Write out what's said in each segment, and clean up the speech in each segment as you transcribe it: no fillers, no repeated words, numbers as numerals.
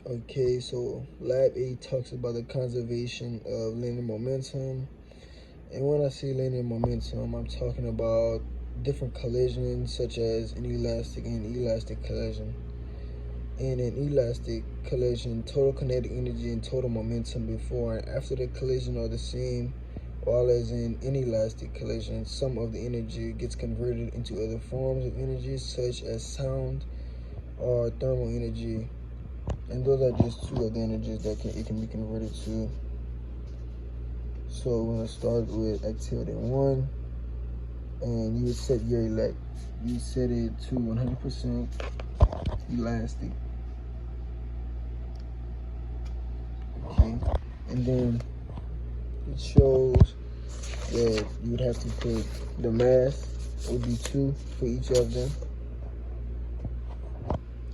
Okay, so Lab 8 talks about the conservation of linear momentum. And when I say linear momentum, I'm talking about different collisions such as inelastic and elastic collision. In an elastic collision, total kinetic energy and total momentum before and after the collision are the same, while as in inelastic collision, some of the energy gets converted into other forms of energy such as sound or thermal energy. And those are just two of the energies that it can be converted to. So we're gonna start with activity 1, and you would set your elect. You set it to 100% elastic. Okay, and then it shows that you would have to put the mass would be 2 for each of them,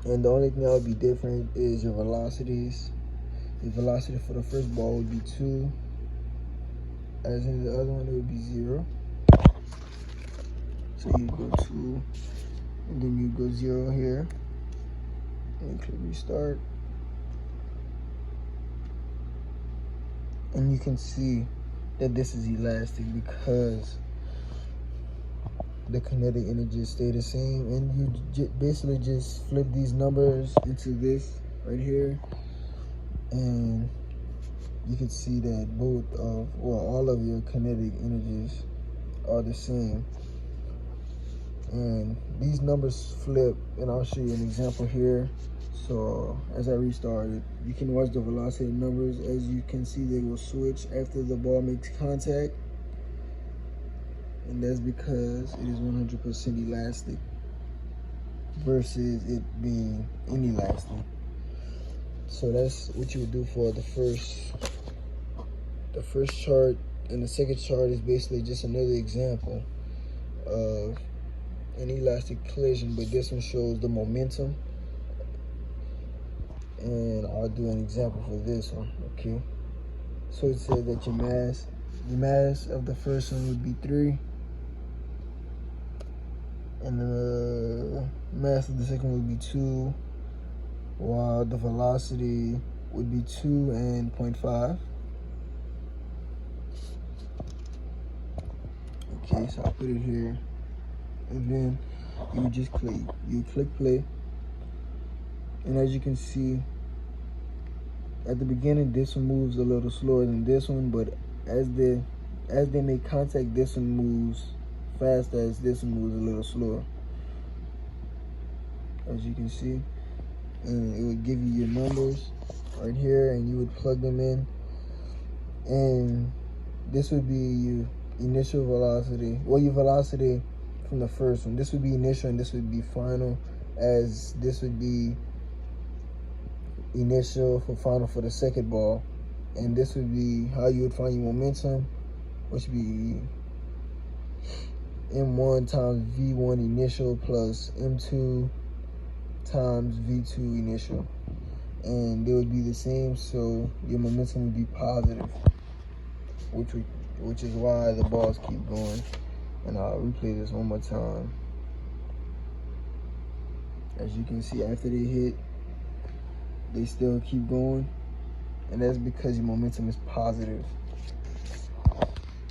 and the only thing that would be different is your velocities. The velocity for the first ball would be 2, as in the other one it would be 0. So you go 2, and then you go 0 here, and click restart. And you can see that this is elastic because the kinetic energy stay the same, and you basically just flip these numbers into this right here, and you can see that all of your kinetic energies are the same. And these numbers flip, and I'll show you an example here. So as I restart it, you can watch the velocity numbers. As you can see, they will switch after the ball makes contact, and that's because it is 100% elastic versus it being inelastic. So that's what you would do for the first chart, and the second chart is basically just another example of an elastic collision, but this one shows the momentum, and I'll do an example for this one. Okay, so it says that the mass of the first one would be 3, and the mass of the second would be 2, while the velocity would be 2 and 0.5. Okay, so I'll put it here, and then you would just click play, and as you can see, at the beginning this one moves a little slower than this one, but as they make contact, this one moves faster as this one moves a little slower, as you can see. And it would give you your numbers right here, and you would plug them in, and this would be your initial velocity, your velocity from the first one. This would be initial and this would be final, as this would be initial for final for the second ball, and this would be how you would find your momentum, which would be m1 times v1 initial plus m2 times v2 initial, and they would be the same, so your momentum would be positive, which is why the balls keep going. And I'll replay this one more time. As you can see, after they hit, they still keep going, and that's because your momentum is positive.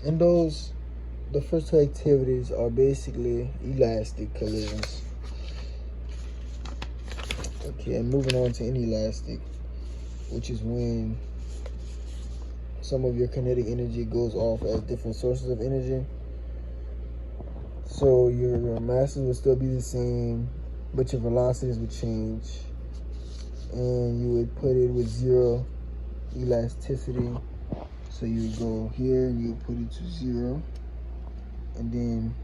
And the first two activities are basically elastic collisions. Okay, and moving on to inelastic, which is when some of your kinetic energy goes off as different sources of energy. So your masses will still be the same, but your velocities would change, and you would put it with 0 elasticity. So you would go here and you would put it to 0, and then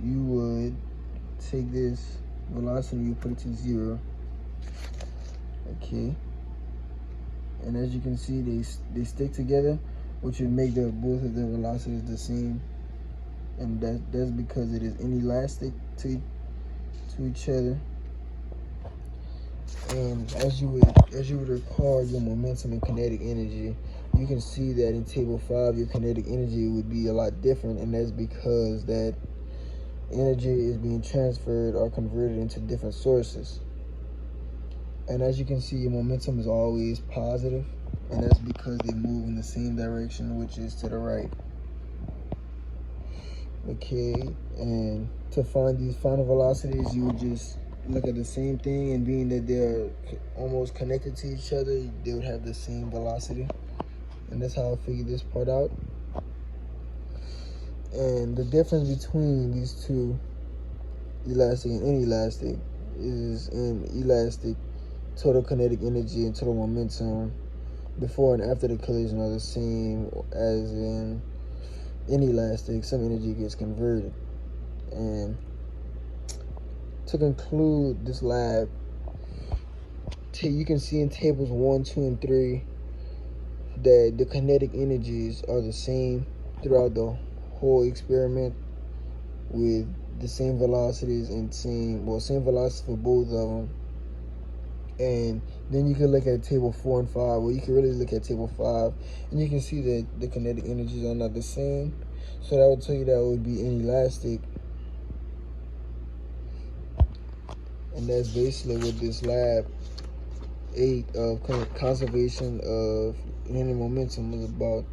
you would take this velocity, you put it to 0. Okay, and as you can see, they stick together, which would make both of their velocities the same, and that's because it is inelastic to each other. And as you would record your momentum and kinetic energy, you can see that in table 5 your kinetic energy would be a lot different, and that's because that energy is being transferred or converted into different sources. And as you can see, your momentum is always positive, and that's because they move in the same direction, which is to the right. Okay, and to find these final velocities, you would just look at the same thing, and being that they're almost connected to each other, they would have the same velocity. And that's how I figured this part out. And the difference between these two, elastic and inelastic, is in elastic, total kinetic energy and total momentum before and after the collision are the same as in inelastic. Some energy gets converted. And to conclude this lab, you can see in tables 1, 2, and 3 that the kinetic energies are the same throughout the whole experiment, with the same velocities and same velocity for both of them. And then you can look at table 4 and 5, well, you can really look at table 5, and you can see that the kinetic energies are not the same. So that would tell you that it would be inelastic. And that's basically what this lab 8 of conservation of linear momentum is about.